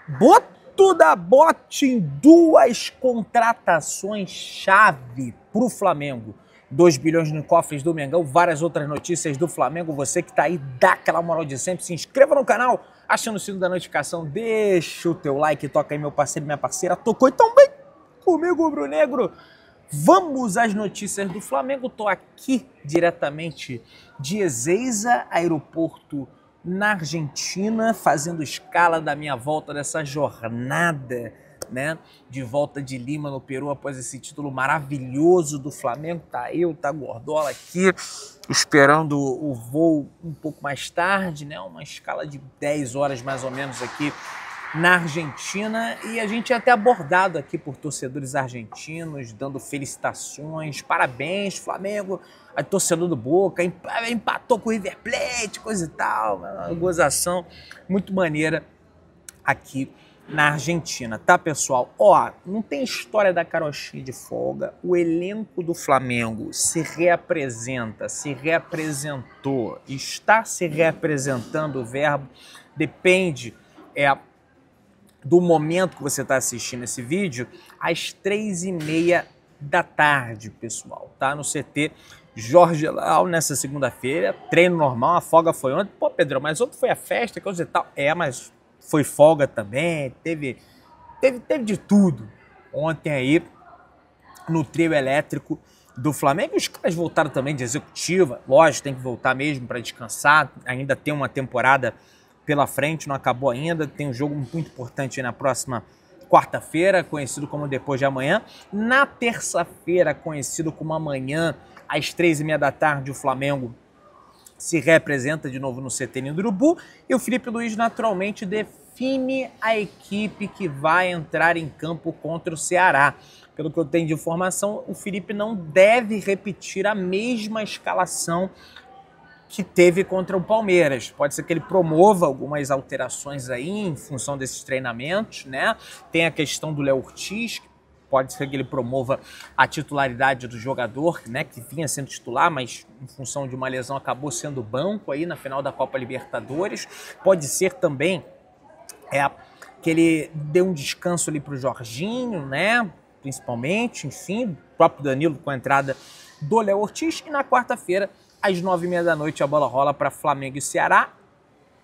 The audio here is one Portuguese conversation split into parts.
Boto da bote em duas contratações-chave para o Flamengo. 2 bilhões no cofres do Mengão, várias outras notícias do Flamengo. Você que tá aí, dá aquela moral de sempre, se inscreva no canal, aciona o sino da notificação, deixa o teu like, toca aí meu parceiro e minha parceira. Tocou então bem comigo, rubro-negro. Vamos às notícias do Flamengo. Tô aqui diretamente de Ezeiza, aeroporto na Argentina, fazendo escala da minha volta dessa jornada, né, de volta de Lima, no Peru, após esse título maravilhoso do Flamengo. Tá eu, tá Gordola aqui, esperando o voo um pouco mais tarde, né, uma escala de 10 horas mais ou menos aqui na Argentina, e a gente é até abordado aqui por torcedores argentinos, dando felicitações, parabéns, Flamengo, a torcedor do Boca, empatou com o River Plate, coisa e tal, uma gozação muito maneira aqui na Argentina, tá, pessoal? Ó, não tem história da carochinha de folga, o elenco do Flamengo se reapresenta, se reapresentou, está se reapresentando, o verbo depende, do momento que você está assistindo esse vídeo, às 3h30 da tarde, pessoal, tá? No CT Jorge Elal, nessa segunda-feira, treino normal, a folga foi ontem. Pô, Pedrão, mas ontem foi a festa, coisa e tal. Mas foi folga também, teve de tudo ontem aí no trio elétrico do Flamengo. Os caras voltaram também de executiva, lógico, tem que voltar mesmo para descansar, ainda tem uma temporada pela frente, não acabou ainda, tem um jogo muito importante na próxima quarta-feira, conhecido como depois de amanhã. Na terça-feira, conhecido como amanhã, às 3h30 da tarde, o Flamengo se representa de novo no CT Ninho do Urubu, e o Felipe Luiz naturalmente define a equipe que vai entrar em campo contra o Ceará. Pelo que eu tenho de informação, o Felipe não deve repetir a mesma escalação que teve contra o Palmeiras. Pode ser que ele promova algumas alterações aí em função desses treinamentos, né? Tem a questão do Léo Ortiz, pode ser que ele promova a titularidade do jogador, né, que vinha sendo titular, mas em função de uma lesão acabou sendo banco aí na final da Copa Libertadores. Pode ser também que ele dê um descanso ali para o Jorginho, né, principalmente, enfim, o próprio Danilo com a entrada do Léo Ortiz. E na quarta-feira, às 9h30 da noite, a bola rola para Flamengo e Ceará.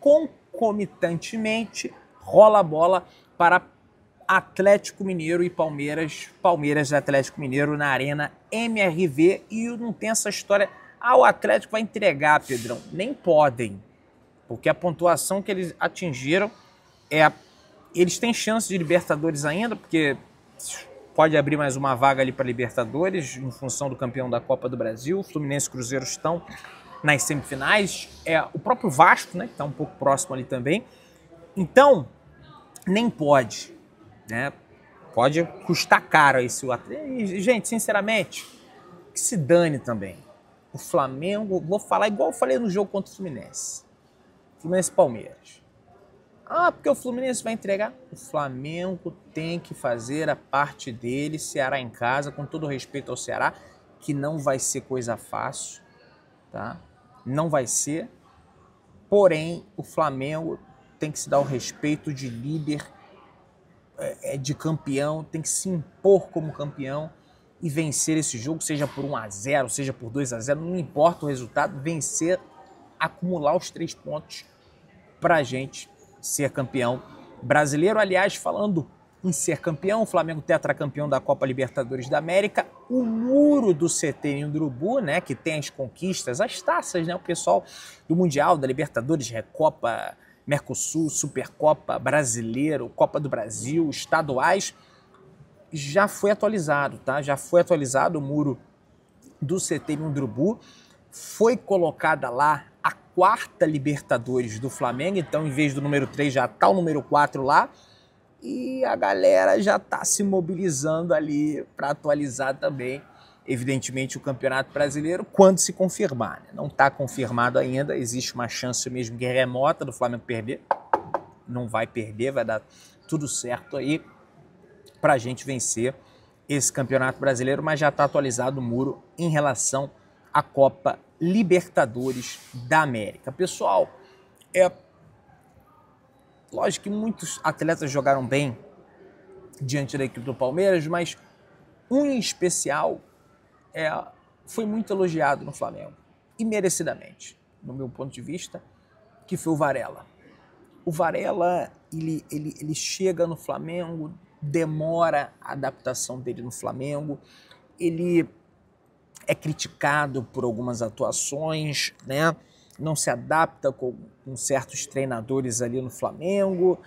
Concomitantemente, rola a bola para Atlético Mineiro e Palmeiras. Palmeiras e Atlético Mineiro na Arena MRV. E não tem essa história, o Atlético vai entregar, Pedrão. Nem podem, porque a pontuação que eles atingiram eles têm chance de Libertadores ainda, porque pode abrir mais uma vaga ali para Libertadores, em função do campeão da Copa do Brasil. Fluminense e Cruzeiro estão nas semifinais. O próprio Vasco, né, que está um pouco próximo ali também. Então, nem pode, né? Pode custar caro esse atleta. E, gente, sinceramente, que se dane também. O Flamengo, vou falar igual eu falei no jogo contra o Fluminense. Fluminense e Palmeiras. Porque o Fluminense vai entregar? O Flamengo tem que fazer a parte dele, Ceará em casa, com todo respeito ao Ceará, que não vai ser coisa fácil, tá? Não vai ser. Porém, o Flamengo tem que se dar o respeito de líder, de campeão, tem que se impor como campeão e vencer esse jogo, seja por 1-0, seja por 2-0, não importa o resultado, vencer, acumular os 3 pontos pra gente ser campeão brasileiro. Aliás, falando em ser campeão, o Flamengo tetracampeão da Copa Libertadores da América, o muro do CT Ninho do Urubu, né, que tem as conquistas, as taças, né, o pessoal do Mundial, da Libertadores, Recopa, Mercosul, Supercopa, Brasileiro, Copa do Brasil, estaduais, já foi atualizado, tá? Já foi atualizado o muro do CT Ninho do Urubu, foi colocada lá a 4ª Libertadores do Flamengo, então em vez do número 3 já tá o número 4 lá, e a galera já tá se mobilizando ali para atualizar também, evidentemente, o Campeonato Brasileiro quando se confirmar, né? Não tá confirmado ainda, existe uma chance mesmo que remota do Flamengo perder, não vai perder, vai dar tudo certo aí pra gente vencer esse Campeonato Brasileiro, mas já tá atualizado o muro em relação à Copa Libertadores da América. Pessoal, lógico que muitos atletas jogaram bem diante da equipe do Palmeiras, mas um em especial foi muito elogiado no Flamengo, e merecidamente, no meu ponto de vista, que foi o Varela. O Varela, ele chega no Flamengo, demora a adaptação dele no Flamengo, ele é criticado por algumas atuações, né? Não se adapta com certos treinadores ali no Flamengo.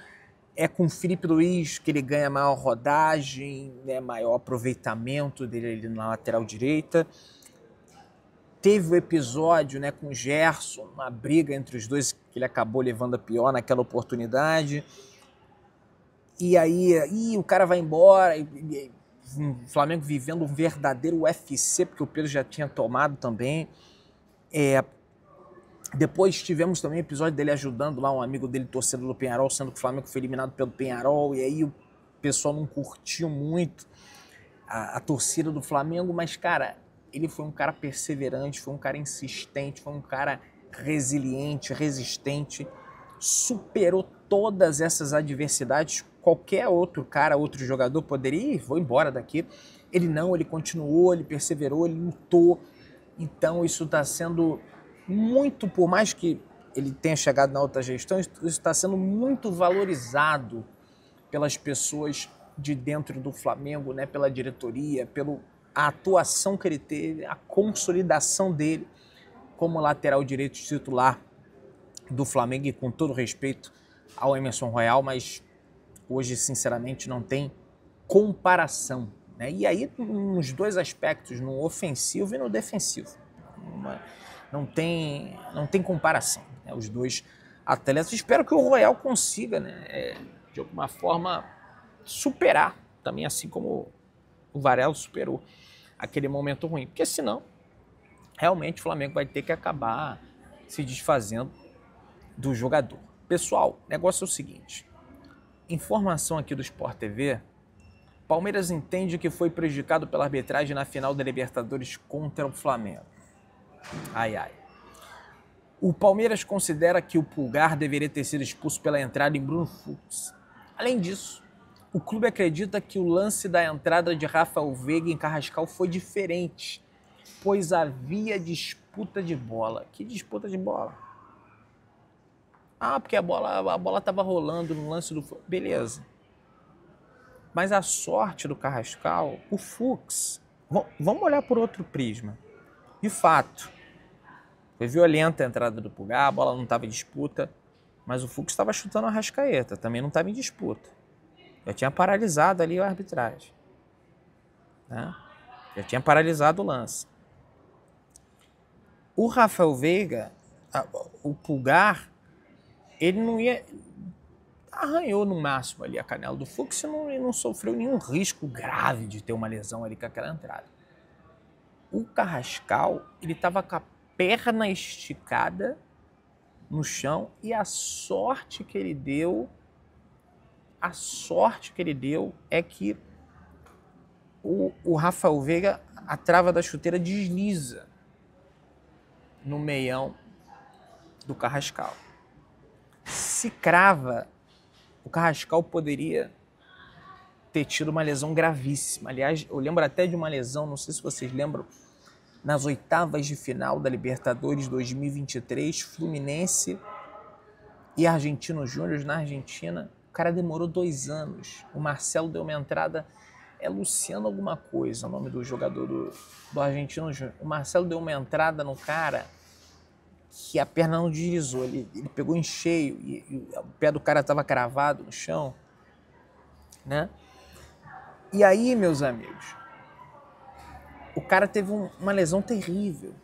É com o Felipe Luiz que ele ganha maior rodagem, né? Maior aproveitamento dele ali na lateral direita. Teve o episódio, né, com o Gerson, uma briga entre os dois que ele acabou levando a pior naquela oportunidade. E aí o cara vai embora, e o Flamengo vivendo um verdadeiro UFC, porque o Pedro já tinha tomado também. Depois tivemos também o episódio dele ajudando lá um amigo dele, torcedor do Peñarol, sendo que o Flamengo foi eliminado pelo Peñarol, e aí o pessoal não curtiu muito a torcida do Flamengo, mas, cara, ele foi um cara perseverante, foi um cara insistente, foi um cara resiliente, resistente, superou todas essas adversidades. Qualquer outro cara, outro jogador poderia ir, vou embora daqui. Ele não, ele continuou, ele perseverou, ele lutou. Então isso está sendo muito, por mais que ele tenha chegado na outra gestão, isso está sendo muito valorizado pelas pessoas de dentro do Flamengo, né, pela diretoria, pela atuação que ele teve, a consolidação dele como lateral direito titular do Flamengo, e com todo respeito ao Emerson Royal, mas hoje, sinceramente, não tem comparação, né? E aí, nos dois aspectos, no ofensivo e no defensivo, não tem comparação, né? Os dois atletas. Espero que o Royal consiga, né, de alguma forma, superar também, assim como o Varela superou aquele momento ruim, porque senão realmente o Flamengo vai ter que acabar se desfazendo do jogador. Pessoal, o negócio é o seguinte, informação aqui do Sport TV, Palmeiras entende que foi prejudicado pela arbitragem na final da Libertadores contra o Flamengo. Ai, ai. O Palmeiras considera que o Pulgar deveria ter sido expulso pela entrada em Bruno Fux. Além disso, o clube acredita que o lance da entrada de Rafael Veiga em Carrascal foi diferente, pois havia disputa de bola. Que disputa de bola? Ah, porque a bola estava rolando no lance do... Beleza. Mas a sorte do Carrascal, o Fux... Vamos olhar por outro prisma. De fato, foi violenta a entrada do Pulgar, a bola não estava em disputa, mas o Fux estava chutando a Arrascaeta, também não estava em disputa. Já tinha paralisado ali a arbitragem, né? Já tinha paralisado o lance. O Rafael Veiga, o Pulgar, ele não ia... Arranhou no máximo ali a canela do Fux e não sofreu nenhum risco grave de ter uma lesão ali com aquela entrada. O Carrascal, ele estava com a perna esticada no chão e a sorte que ele deu é que o Rafael Veiga, a trava da chuteira desliza no meião do Carrascal. Se crava, o Carrascal poderia ter tido uma lesão gravíssima. Aliás, eu lembro até de uma lesão, não sei se vocês lembram, nas oitavas de final da Libertadores 2023, Fluminense e Argentinos Júnior na Argentina. O cara demorou 2 anos. O Marcelo deu uma entrada, Luciano alguma coisa, o nome do jogador do Argentinos Júnior. O Marcelo deu uma entrada no cara que a perna não deslizou, ele pegou em cheio e o pé do cara estava cravado no chão, né? E aí, meus amigos, o cara teve uma lesão terrível.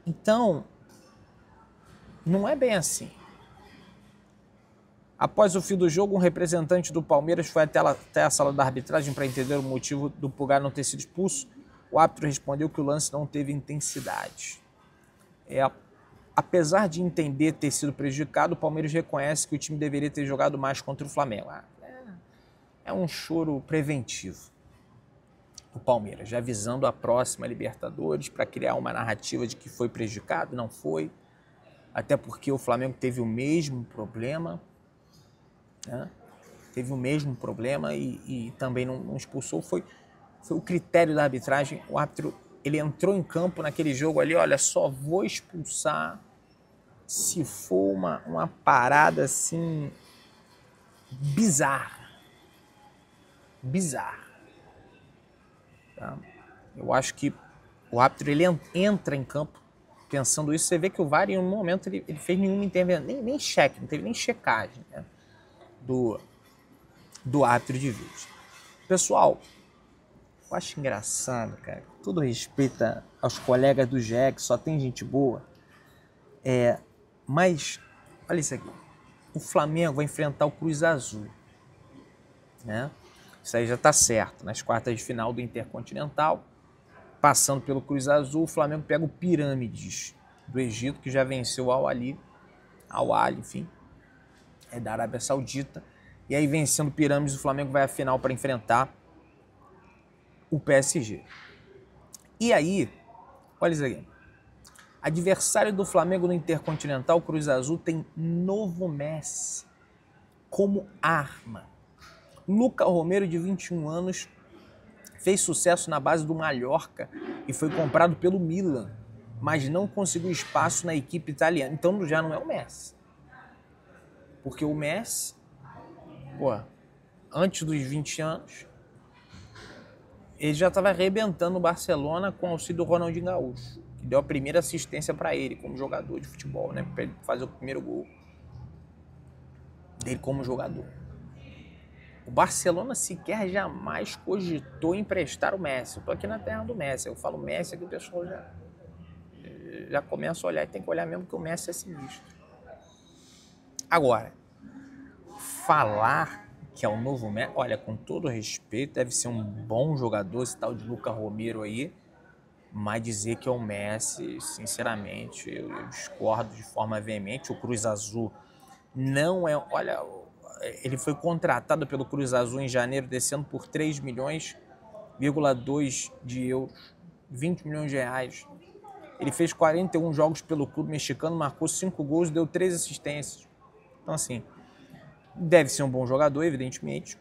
Então, não é bem assim. Após o fim do jogo, um representante do Palmeiras foi até a sala da arbitragem para entender o motivo do Pulgar não ter sido expulso. O árbitro respondeu que o lance não teve intensidade. Apesar de entender ter sido prejudicado, o Palmeiras reconhece que o time deveria ter jogado mais contra o Flamengo. É um choro preventivo. O Palmeiras, já visando a próxima Libertadores para criar uma narrativa de que foi prejudicado, não foi. Até porque o Flamengo teve o mesmo problema, né? Teve o mesmo problema e também não expulsou. Foi o critério da arbitragem. O árbitro, ele entrou em campo naquele jogo ali, olha, só vou expulsar se for uma parada assim bizarra. Tá? Eu acho que o árbitro ele entra em campo pensando isso. Você vê que o VAR, em um momento, ele fez nenhuma intervenção, nem cheque, não teve nem checagem, né, do árbitro de vídeo. Pessoal, eu acho engraçado, cara, com todo respeito aos colegas do GE, que só tem gente boa, mas olha isso aqui. O Flamengo vai enfrentar o Cruz Azul, né? Isso aí já tá certo. Nas quartas de final do Intercontinental, passando pelo Cruz Azul, o Flamengo pega o Pirâmides do Egito, que já venceu o Al-Ahly, enfim, é da Arábia Saudita. E aí, vencendo o Pirâmides, o Flamengo vai à final para enfrentar o PSG. E aí, olha isso aqui. Adversário do Flamengo no Intercontinental, o Cruz Azul, tem novo Messi como arma. Lucas Romero, de 21 anos, fez sucesso na base do Mallorca e foi comprado pelo Milan, mas não conseguiu espaço na equipe italiana. Então já não é o Messi. Porque o Messi, antes dos 20 anos, ele já estava arrebentando o Barcelona com o auxílio do Ronaldinho Gaúcho, que deu a primeira assistência para ele como jogador de futebol, né, para ele fazer o primeiro gol dele como jogador. O Barcelona sequer jamais cogitou emprestar o Messi. Eu tô aqui na terra do Messi. Eu falo Messi aqui, o pessoal já começa a olhar, e tem que olhar mesmo que o Messi é sinistro. Agora, falar que é o novo Messi, olha, com todo respeito, deve ser um bom jogador esse tal de Lucas Romero aí, mas dizer que é o Messi, sinceramente, eu discordo de forma veemente. O Cruz Azul não é... Olha, ele foi contratado pelo Cruz Azul em janeiro desse ano por 3,2 milhões de euros, 20 milhões de reais. Ele fez 41 jogos pelo clube mexicano, marcou 5 gols e deu 3 assistências. Então, assim, deve ser um bom jogador, evidentemente.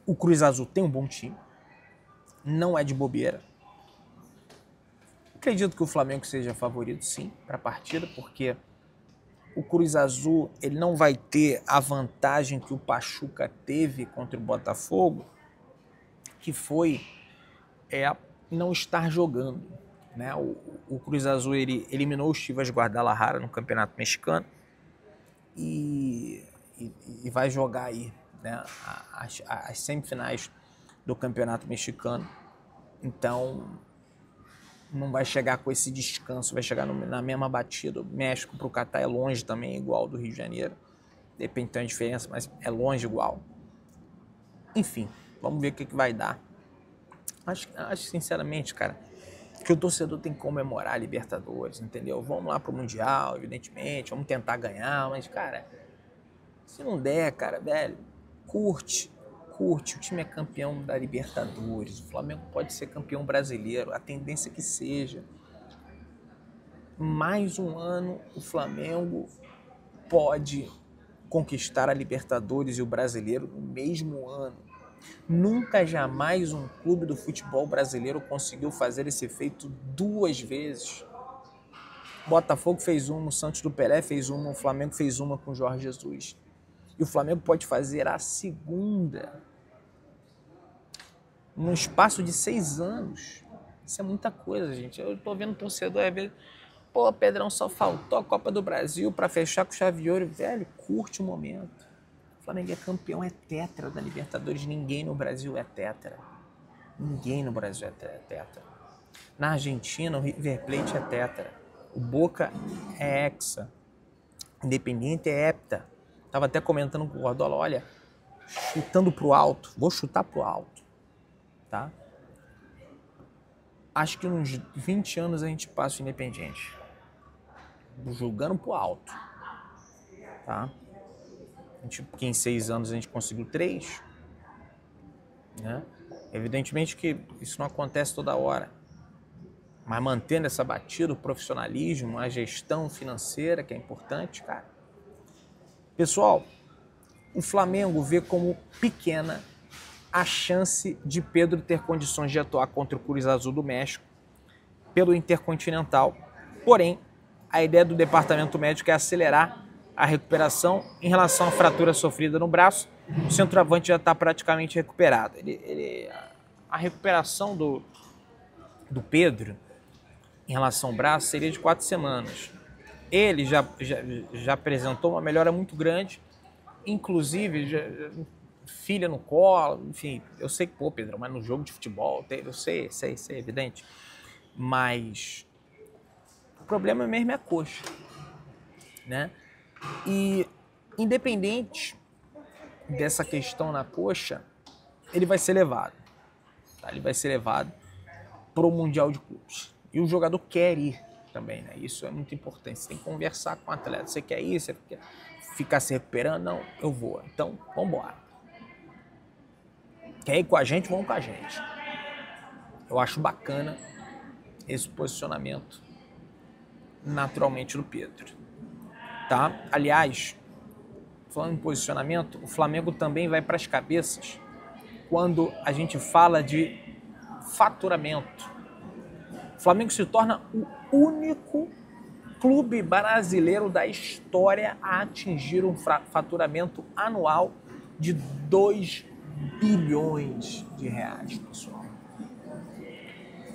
O Cruz Azul tem um bom time, não é de bobeira. Acredito que o Flamengo seja favorito, sim, para a partida, porque o Cruz Azul ele não vai ter a vantagem que o Pachuca teve contra o Botafogo, que foi não estar jogando, né? O Cruz Azul ele eliminou o Chivas Guadalajara no Campeonato Mexicano e vai jogar aí, né, as semifinais do Campeonato Mexicano. Então não vai chegar com esse descanso, vai chegar na mesma batida. O México para o Catar é longe também, igual do Rio de Janeiro. Depende da diferença, mas é longe igual. Enfim, vamos ver o que vai dar. Acho sinceramente, cara, que o torcedor tem que comemorar a Libertadores, entendeu? Vamos lá pro Mundial, evidentemente, vamos tentar ganhar, mas, cara, se não der, cara, velho, curte. O time é campeão da Libertadores, o Flamengo pode ser campeão brasileiro, a tendência é que seja. Mais um ano o Flamengo pode conquistar a Libertadores e o Brasileiro no mesmo ano. Nunca jamais um clube do futebol brasileiro conseguiu fazer esse feito 2 vezes. Botafogo fez uma, o Santos do Pelé fez uma, o Flamengo fez uma com o Jorge Jesus. E o Flamengo pode fazer a segunda no espaço de 6 anos. Isso é muita coisa, gente. Eu tô vendo o torcedor pô, Pedrão, só faltou a Copa do Brasil para fechar com chave de ouro. Velho, curte o momento. O Flamengo é campeão, é tetra da Libertadores. Ninguém no Brasil é tetra. Ninguém no Brasil é tetra. Na Argentina, o River Plate é tetra. O Boca é hexa. Independiente é hepta. Tava até comentando com o Gordola, olha, chutando pro alto. Vou chutar pro alto. Tá? Acho que uns 20 anos a gente passa o Independiente. Jogando pro alto. Tá? Porque em 6 anos a gente conseguiu 3. Né? Evidentemente que isso não acontece toda hora. Mas mantendo essa batida, o profissionalismo, a gestão financeira, que é importante, cara. Pessoal, o Flamengo vê como pequena a chance de Pedro ter condições de atuar contra o Cruz Azul do México pelo Intercontinental. Porém, a ideia do departamento médico é acelerar a recuperação. Em relação à fratura sofrida no braço, o centroavante já está praticamente recuperado. A recuperação do Pedro em relação ao braço seria de 4 semanas. Ele já apresentou uma melhora muito grande, inclusive filha no colo, enfim, eu sei que, pô, Pedro, mas no jogo de futebol, eu sei, é evidente, mas o problema mesmo é a coxa, né? E independente dessa questão na coxa, ele vai ser levado, tá? Ele vai ser levado para o Mundial de Clubes. E o jogador quer ir também, né? Isso é muito importante. Você tem que conversar com o atleta. Você quer ir? Você quer ficar se recuperando? Não, eu vou. Então, vamos embora. Quer ir com a gente? Vamos com a gente. Eu acho bacana esse posicionamento naturalmente do Pedro, tá? Aliás, falando em posicionamento, o Flamengo também vai para as cabeças quando a gente fala de faturamento. O Flamengo se torna o único clube brasileiro da história a atingir um faturamento anual de 2 bilhões de reais, pessoal.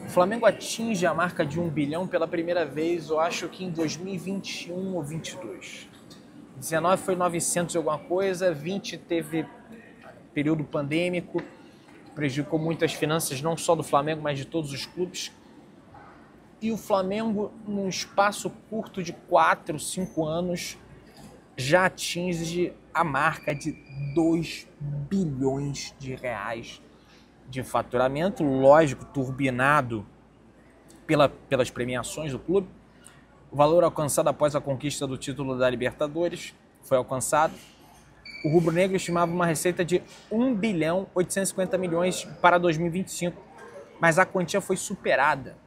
O Flamengo atinge a marca de 1 bilhão pela primeira vez, eu acho que em 2021 ou 22. 19 foi 900 e alguma coisa, 20 teve período pandêmico, prejudicou muito as finanças não só do Flamengo, mas de todos os clubes. E o Flamengo, num espaço curto de 4, 5 anos, já atinge a marca de 2 bilhões de reais de faturamento, lógico, turbinado pelas premiações do clube. O valor alcançado após a conquista do título da Libertadores foi alcançado. O rubro-negro estimava uma receita de 1 bilhão 850 milhões para 2025, mas a quantia foi superada.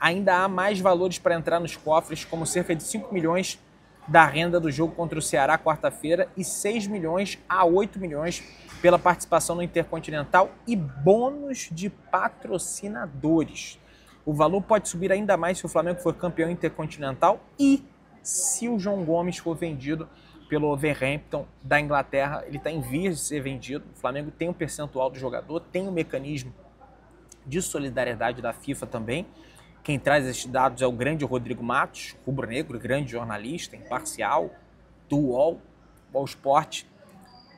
Ainda há mais valores para entrar nos cofres, como cerca de 5 milhões da renda do jogo contra o Ceará quarta-feira e 6 milhões a 8 milhões pela participação no Intercontinental e bônus de patrocinadores. O valor pode subir ainda mais se o Flamengo for campeão intercontinental e se o João Gomes for vendido pelo Wolverhampton da Inglaterra. Ele está em vias de ser vendido. O Flamengo tem um percentual do jogador, tem um mecanismo de solidariedade da FIFA também. Quem traz esses dados é o grande Rodrigo Matos, rubro-negro, grande jornalista, imparcial, do UOL Sport.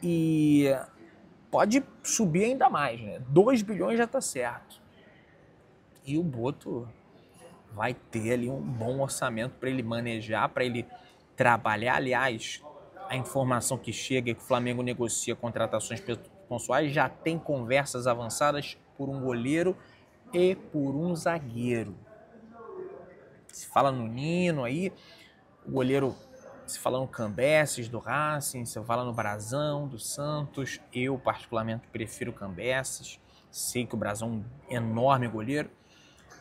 E pode subir ainda mais, né? 2 bilhões já está certo. E o Boto vai ter ali um bom orçamento para ele manejar, para ele trabalhar. Aliás, a informação que chega é que o Flamengo negocia contratações pontuais, já tem conversas avançadas por um goleiro e por um zagueiro. Se fala no Nino aí, o goleiro, se fala no Cambeses do Racing, se fala no Brazão do Santos. Eu particularmente prefiro o Cambeses, sei que o Brazão é um enorme goleiro.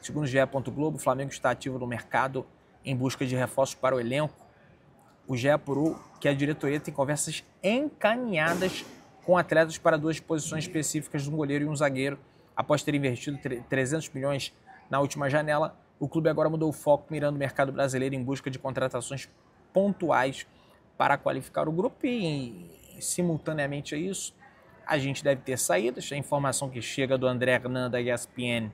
Segundo o GE. Globo, o Flamengo está ativo no mercado em busca de reforços para o elenco. O GE apurou que a diretoria tem conversas encaminhadas com atletas para 2 posições específicas, um goleiro e um zagueiro. Após ter investido 300 milhões na última janela, o clube agora mudou o foco, mirando o mercado brasileiro em busca de contratações pontuais para qualificar o grupo. E simultaneamente a isso, a gente deve ter saídas. A informação que chega do André Hernan da ESPN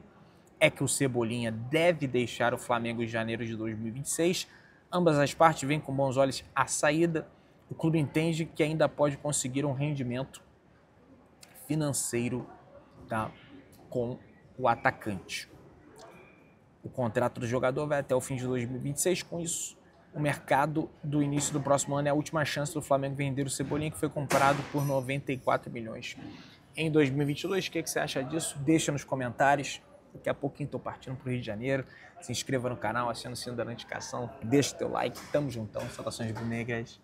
é que o Cebolinha deve deixar o Flamengo em janeiro de 2026. Ambas as partes veem com bons olhos a saída. O clube entende que ainda pode conseguir um rendimento financeiro, tá, com o atacante. O contrato do jogador vai até o fim de 2026. Com isso, o mercado do início do próximo ano é a última chance do Flamengo vender o Cebolinha, que foi comprado por 94 milhões em 2022. O que você acha disso? Deixa nos comentários. Daqui a pouquinho estou partindo para o Rio de Janeiro. Se inscreva no canal, aciona o sino da notificação, deixa o teu like. Tamo juntão. Saudações rubro-negras.